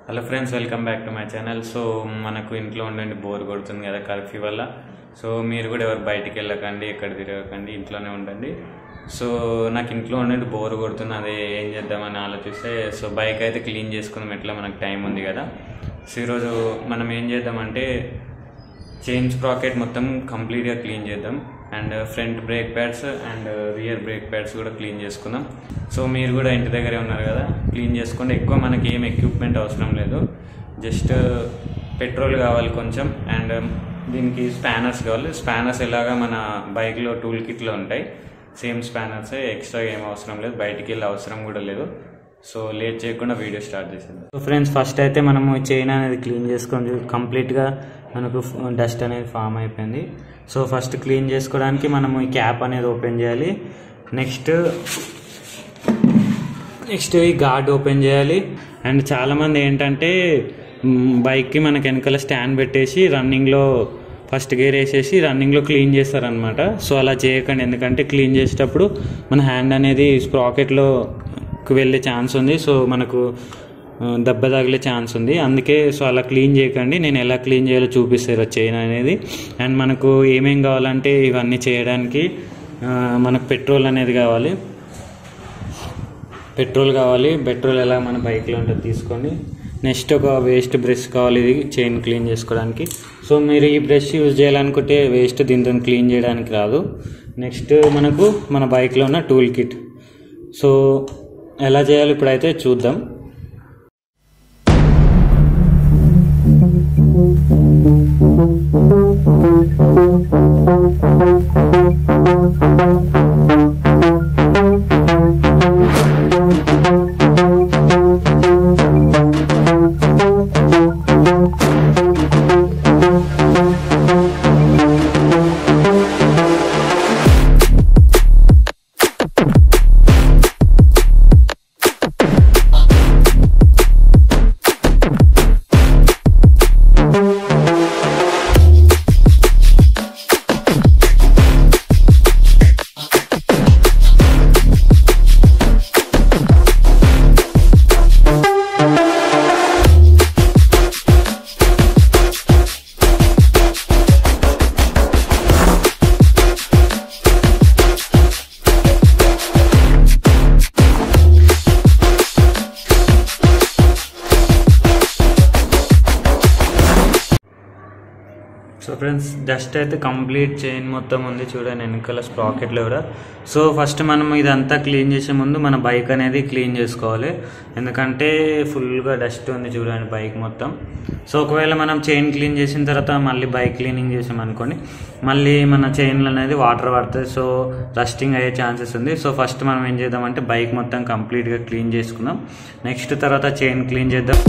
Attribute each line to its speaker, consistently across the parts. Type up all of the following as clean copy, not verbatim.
Speaker 1: Hello friends, welcome back to my channel. So మనకు ఇంట్లో ఉండండి బోర్ కొడుతుంది కదా కర్ఫ్యూ వల్ల. సో మీరు కూడా ఎవరు బయటికి వెళ్ళకండి, ఎక్కడ తిరగకండి, ఇంట్లోనే ఉండండి. సో నాకు ఇంట్లో ఉండండి బోర్ కొడుతుంది, అదే ఏం చేద్దామని ఆలోచిస్తే సో బైక్ అయితే క్లీన్ చేసుకుందాం, ఎట్లా మనకు టైం ఉంది కదా. సో ఈరోజు మనం ఏం చేద్దామంటే చైన్ స్ప్రాకెట్ మొత్తం కంప్లీట్గా క్లీన్ చేద్దాం, and front brake pads and rear brake pads కూడా క్లీన్ చేసుకుందాం. సో మీరు కూడా ఇంటి దగ్గరే ఉన్నారు కదా, క్లీన్ చేసుకోండి. ఎక్కువ మనకి ఏం ఎక్విప్మెంట్ అవసరం లేదు, జస్ట్ పెట్రోల్ కావాలి కొంచెం, అండ్ దీనికి స్పానర్స్ కావాలి. స్పానర్స్ ఎలాగా మన బైక్లో టూల్ కిట్లో ఉంటాయి, సేమ్ స్పానర్సే, ఎక్స్ట్రా ఏం అవసరం లేదు, బయటికి వెళ్ళే అవసరం కూడా లేదు. సో లేట్ చేయకుండా వీడియో స్టార్ట్ చేసేద్దాం. సో ఫ్రెండ్స్, ఫస్ట్ అయితే మనము చైన్ అనేది క్లీన్ చేసుకొని కంప్లీట్గా మనకు డస్ట్ అనేది ఫామ్ అయిపోయింది. సో ఫస్ట్ క్లీన్ చేసుకోవడానికి మనము ఈ క్యాప్ అనేది ఓపెన్ చేయాలి. నెక్స్ట్ ఈ గార్డ్ ఓపెన్ చేయాలి. అండ్ చాలామంది ఏంటంటే బైక్కి మనకి వెనకాల స్టాండ్ పెట్టేసి రన్నింగ్లో ఫస్ట్ గేర్ వేసేసి రన్నింగ్లో క్లీన్ చేస్తారనమాట. సో అలా చేయకండి, ఎందుకంటే క్లీన్ చేసేటప్పుడు మన హ్యాండ్ అనేది స్ప్రాకెట్లోకి వెళ్ళే ఛాన్స్ ఉంది. సో మనకు దెబ్బ తగిలే ఛాన్స్ ఉంది, అందుకే సో అలా క్లీన్ చేయకండి. నేను ఎలా క్లీన్ చేయాలో చూపిస్తారు చైన్ అనేది. అండ్ మనకు ఏమేం కావాలంటే ఇవన్నీ చేయడానికి మనకు పెట్రోల్ అనేది కావాలి. పెట్రోల్ ఎలా మన బైక్లో ఉంటుంది తీసుకోండి. నెక్స్ట్ ఒక వేస్ట్ బ్రష్ కావాలి, ఇది చైన్ క్లీన్ చేసుకోవడానికి. సో మీరు ఈ బ్రష్ యూజ్ చేయాలనుకుంటే వేస్ట్ దీంతో క్లీన్ చేయడానికి రాదు. నెక్స్ట్ మనకు మన బైక్లో ఉన్న టూల్ కిట్. సో ఎలా చేయాలో ఇప్పుడైతే చూద్దాం. సో ఫ్రెండ్స్, డస్ట్ అయితే కంప్లీట్ చైన్ మొత్తం ఉంది చూడండి, వెనకాల స్ప్రాకెట్లో కూడా. సో ఫస్ట్ మనం ఇదంతా క్లీన్ చేసే ముందు మన బైక్ అనేది క్లీన్ చేసుకోవాలి, ఎందుకంటే ఫుల్గా డస్ట్ ఉంది చూడండి బైక్ మొత్తం. సో ఒకవేళ మనం చైన్ క్లీన్ చేసిన తర్వాత మళ్ళీ బైక్ క్లీనింగ్ చేసామనుకోండి, మళ్ళీ మన చైన్లు అనేది వాటర్ పడుతుంది, సో రస్టింగ్ అయ్యే ఛాన్సెస్ ఉంది. సో ఫస్ట్ మనం ఏం చేద్దామంటే బైక్ మొత్తం కంప్లీట్గా క్లీన్ చేసుకుందాం, నెక్స్ట్ తర్వాత చైన్ క్లీన్ చేద్దాం.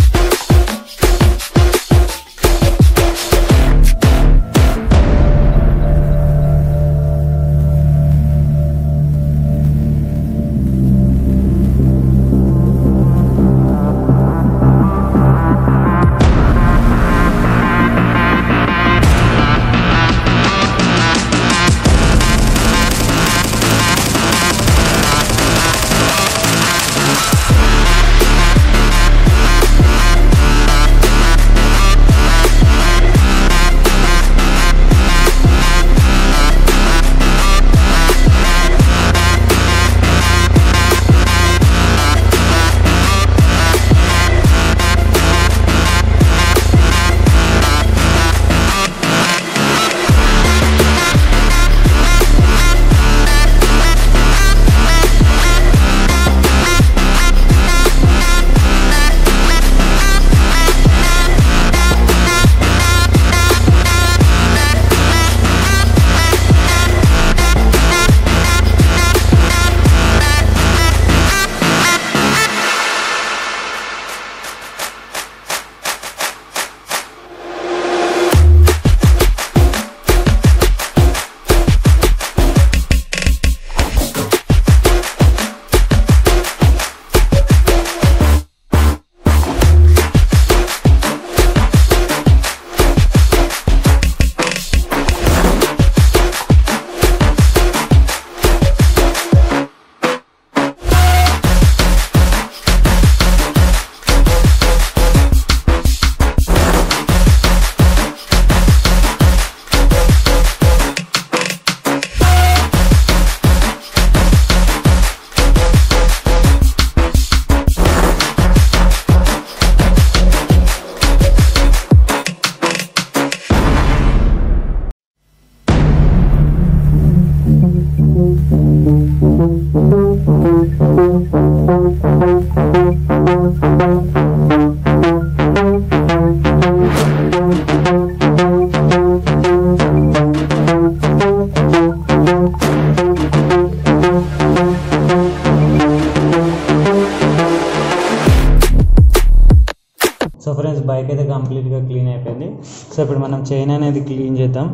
Speaker 2: బైక్ అయితే కంప్లీట్గా క్లీన్ అయిపోయింది. సో ఇప్పుడు మనం చైన్ అనేది క్లీన్ చేద్దాం.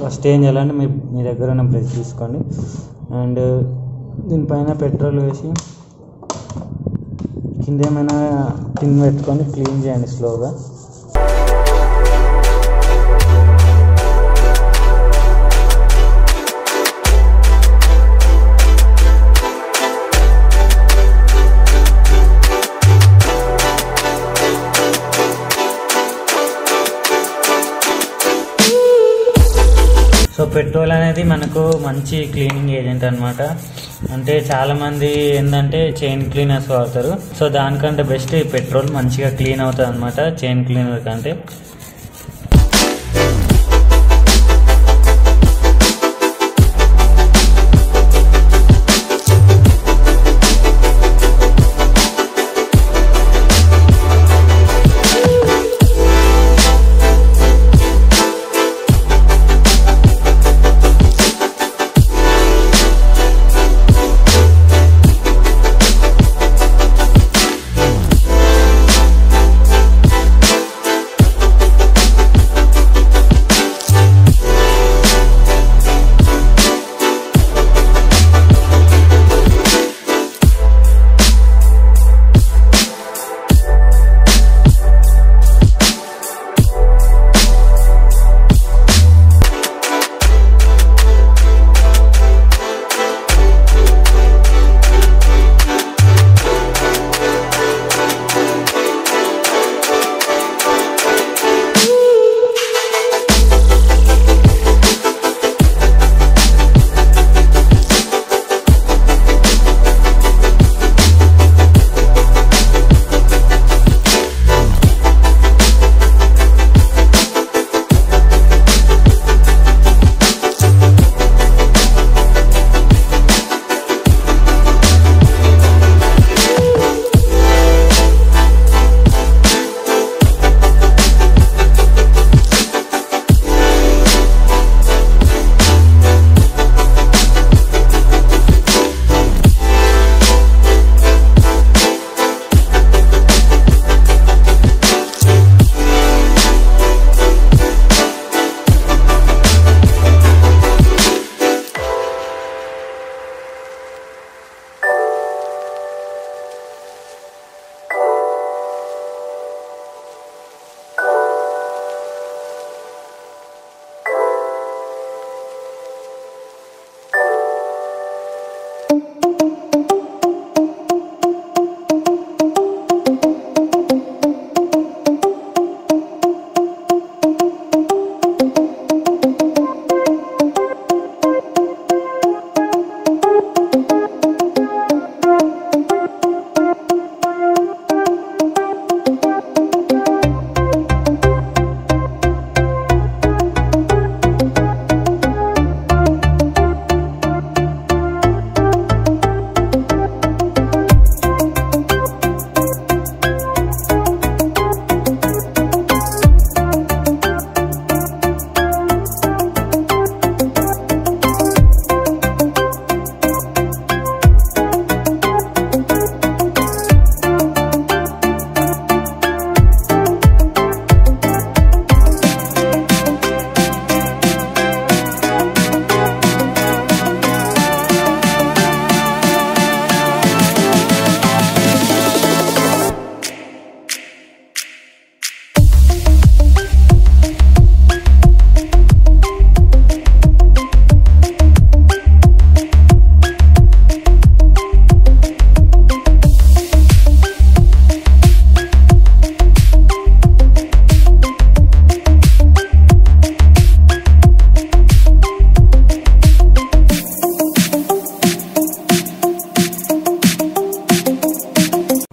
Speaker 2: ఫస్ట్ ఏం చేయాలంటే మీ దగ్గర ఉన్న బ్రష్ తీసుకోండి అండ్ దీనిపైన పెట్రోల్ వేసి కింద ఏమైనా టిన్ పెట్టుకొని క్లీన్ చేయండి స్లోగా. సో పెట్రోల్ అనేది మనకు మంచి క్లీనింగ్ ఏజెంట్ అనమాట. అంటే చాలామంది ఏంటంటే చైన్ క్లీనర్స్ వాడతారు. సో దానికంటే బెస్ట్ ఈ పెట్రోల్ మంచిగా క్లీన్ అవుతుంది అనమాట చైన్ క్లీనర్ కంటే.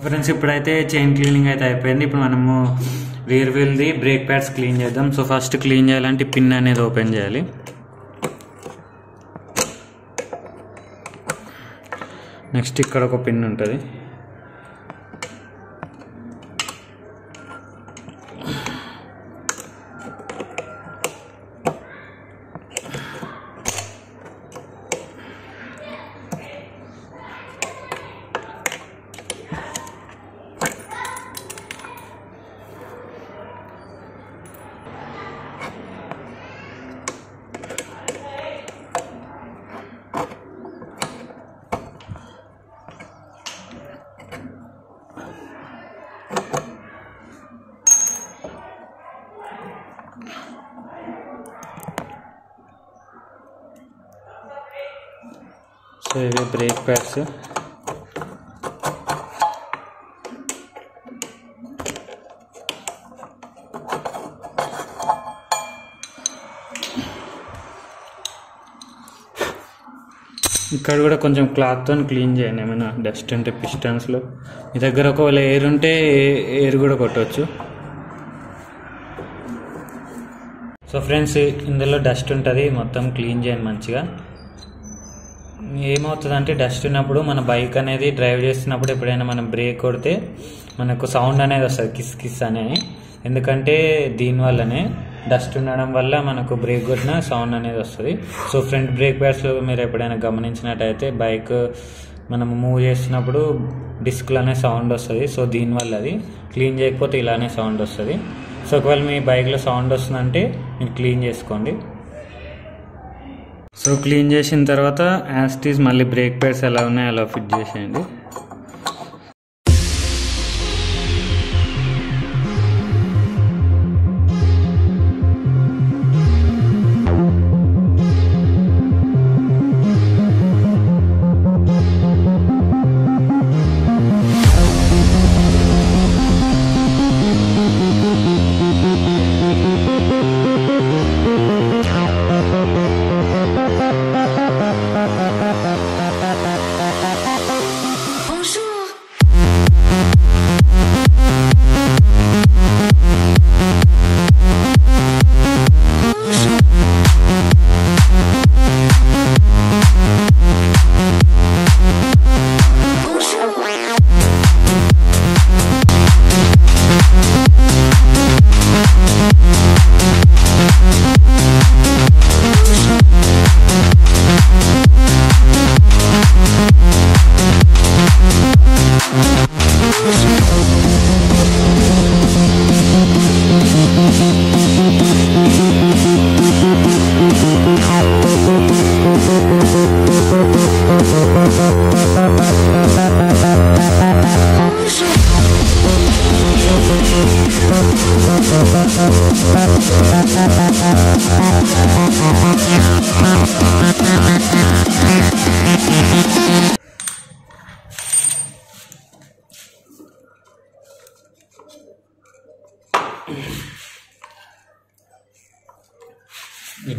Speaker 2: ఫ్రెండ్స్ ఇప్పుడైతే చైన్ క్లీనింగ్ అయితే అయిపోయింది. ఇప్పుడు మనము రియర్ వీల్ది బ్రేక్ ప్యాడ్స్ క్లీన్ చేద్దాం. సో ఫస్ట్ క్లీన్ చేయాలంటే పిన్ అనేది ఓపెన్ చేయాలి. నెక్స్ట్ ఇక్కడ ఒక పిన్ ఉంటుంది. సో ఇవి బ్రేక్ ప్యాడ్స్. ఇక్కడ కూడా కొంచెం క్లాత్తో క్లీన్ చేయండి, ఏమైనా డస్ట్ ఉంటే పిస్టన్స్లో. మీ దగ్గర ఒకవేళ ఎయిర్ ఉంటే ఎయిర్ కూడా కొట్టవచ్చు. సో ఫ్రెండ్స్, ఇందులో డస్ట్ ఉంటుంది, మొత్తం క్లీన్ చేయండి మంచిగా. ఏమవుతుందంటే డస్ట్ ఉన్నప్పుడు మన బైక్ అనేది డ్రైవ్ చేస్తున్నప్పుడు ఎప్పుడైనా మనం బ్రేక్ కొడితే మనకు సౌండ్ అనేది వస్తుంది, కిస్ కిస్ అనేది. ఎందుకంటే దీనివల్లనే డస్ట్ ఉండడం వల్ల మనకు బ్రేక్ కొట్టిన సౌండ్ అనేది వస్తుంది. సో ఫ్రంట్ బ్రేక్ ప్యాడ్స్లో మీరు ఎప్పుడైనా గమనించినట్టయితే బైక్ మనం మూవ్ చేస్తున్నప్పుడు డిస్క్లో అనే సౌండ్ వస్తుంది. సో దీనివల్ల అది క్లీన్ చేయకపోతే ఇలానే సౌండ్ వస్తుంది. సో ఒకవేళ మీ బైక్లో సౌండ్ వస్తుందంటే మీరు క్లీన్ చేసుకోండి. సో క్లీన్ చేసిన తర్వాత యాజ్ ఇట్ ఈజ్ మళ్ళీ బ్రేక్ ప్యాడ్స్ ఎలా ఉన్నాయో అలా ఫిట్ చేసేయండి.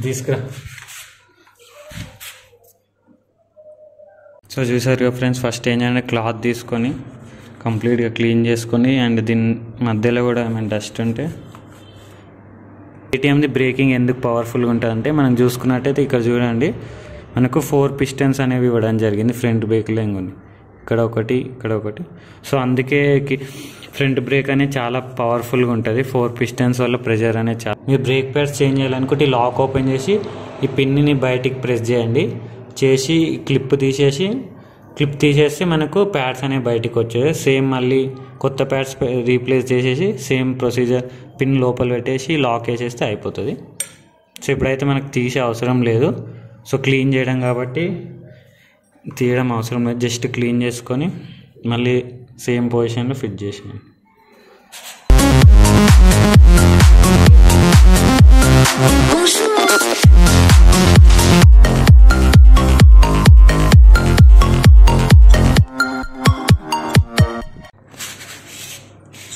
Speaker 2: తీసుకురా. సో చూసారుగా ఫ్రెండ్స్, ఫస్ట్ ఏం చేయాలంటే క్లాత్ తీసుకొని కంప్లీట్గా క్లీన్ చేసుకొని, అండ్ దీని మధ్యలో కూడా ఏమైనా డస్ట్ ఉంటే. కేటీఎంది బ్రేకింగ్ ఎందుకు పవర్ఫుల్గా ఉంటుందంటే మనం చూసుకున్నట్టయితే ఇక్కడ చూడండి, మనకు 4 పిస్టన్స్ అనేవి ఇవ్వడం జరిగింది ఫ్రంట్ బ్రేక్లో. ఇంకొన్ని ఇక్కడ ఒకటి, ఇక్కడ ఒకటి. సో అందుకే ఫ్రంట్ బ్రేక్ అనేది చాలా పవర్ఫుల్గా ఉంటుంది. 4 పిస్టన్స్ వల్ల ప్రెషర్ అనేది చాలా. మీరు బ్రేక్ ప్యాడ్స్ చేంజ్ చేయాలనుకుంటే లాక్ ఓపెన్ చేసి ఈ పిన్ని బయటికి ప్రెస్ చేయండి. చేసి క్లిప్ తీసేస్తే మనకు ప్యాడ్స్ అనేవి బయటికి వచ్చాయి. సేమ్ మళ్ళీ కొత్త ప్యాడ్స్ రీప్లేస్ చేసేసి సేమ్ ప్రొసీజర్, పిన్ లోపల పెట్టేసి లాక్ వేసేస్తే అయిపోతుంది. సో ఇప్పుడైతే మనకు తీసే అవసరం లేదు. సో క్లీన్ చేయడం కాబట్టి తీయడం అవసరం లేదు, జస్ట్ క్లీన్ చేసుకొని మళ్ళీ సేమ్ పొజిషన్లో ఫిట్ చేసేయండి.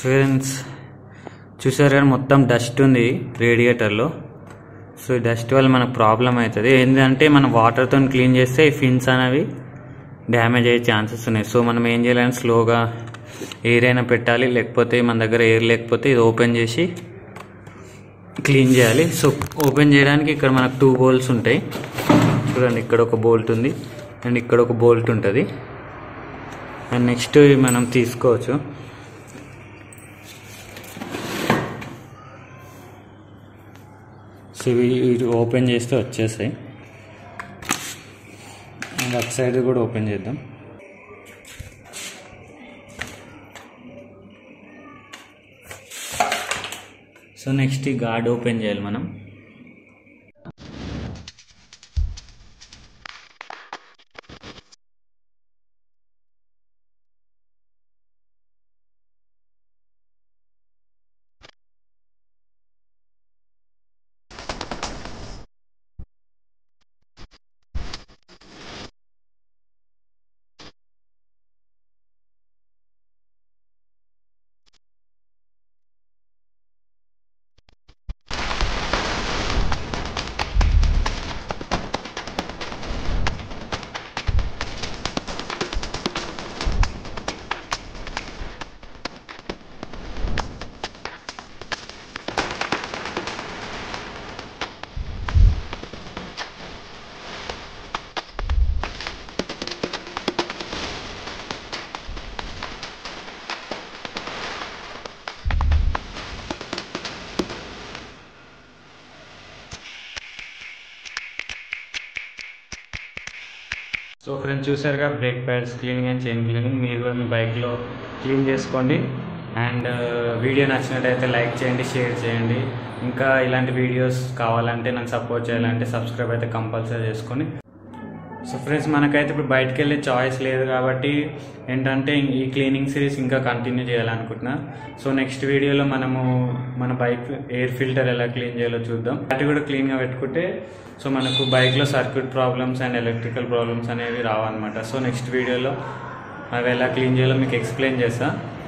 Speaker 2: ఫ్రెండ్స్ చూసారు కానీ మొత్తం డస్ట్ ఉంది రేడియేటర్లో. సో ఈ డస్ట్ వల్ల మనకు ప్రాబ్లం అవుతుంది. ఏంటంటే మనం వాటర్తో క్లీన్ చేస్తే ఈ ఫిన్స్ అనేవి డ్యామేజ్ అయ్యే ఛాన్సెస్ ఉన్నాయి. సో మనం ఏం చేయాలంటే స్లోగా ఎయిర్ అయినా పెట్టాలి, లేకపోతే మన దగ్గర ఎయిర్ లేకపోతే ఇది ఓపెన్ చేసి క్లీన్ చేయాలి. సో ఓపెన్ చేయడానికి ఇక్కడ మనకు 2 బోల్ట్స్ ఉంటాయి చూడండి. ఇక్కడ ఒక బోల్ట్ ఉంది అండ్ ఇక్కడ ఒక బోల్ట్ ఉంటుంది. అండ్ నెక్స్ట్ మనం తీసుకోవచ్చు. సో ఇవి ఓపెన్ చేస్తే వచ్చేసాయి. అండ్ అటు సైడ్ కూడా ఓపెన్ చేద్దాం. సో నెక్స్ట్ ఈ గార్డ్ ఓపెన్ చేయాలి మనం.
Speaker 1: సో ఫ్రెండ్స్ చూసారుగా brake pads cleaning and chain cleaning. మీరు కూడా మీ బైక్లో క్లీన్ చేసుకోండి. అండ్ వీడియో నచ్చినట్టయితే లైక్ చేయండి, షేర్ చేయండి. ఇంకా ఇలాంటి వీడియోస్ కావాలంటే నన్ను సపోర్ట్ చేయాలంటే సబ్స్క్రైబ్ అయితే కంపల్సరీ చేసుకోండి. సో ఫ్రెండ్స్ మనకైతే ఇప్పుడు బయటకు వెళ్ళే చాయిస్ లేదు కాబట్టి ఏంటంటే ఈ క్లీనింగ్ సిరీస్ ఇంకా కంటిన్యూ చేయాలనుకుంటున్నా. సో నెక్స్ట్ వీడియోలో మనము మన బైక్ ఎయిర్ ఫిల్టర్ ఎలా క్లీన్ చేయాలో చూద్దాం. అది కూడా క్లీన్గా పెట్టుకుంటే సో మనకు బైక్లో circuit problems and electrical problems అనేవి రావన్నమాట. సో నెక్స్ట్ వీడియోలో అవి ఎలా క్లీన్ చేయాలో మీకు ఎక్స్ప్లెయిన్ చేస్తా.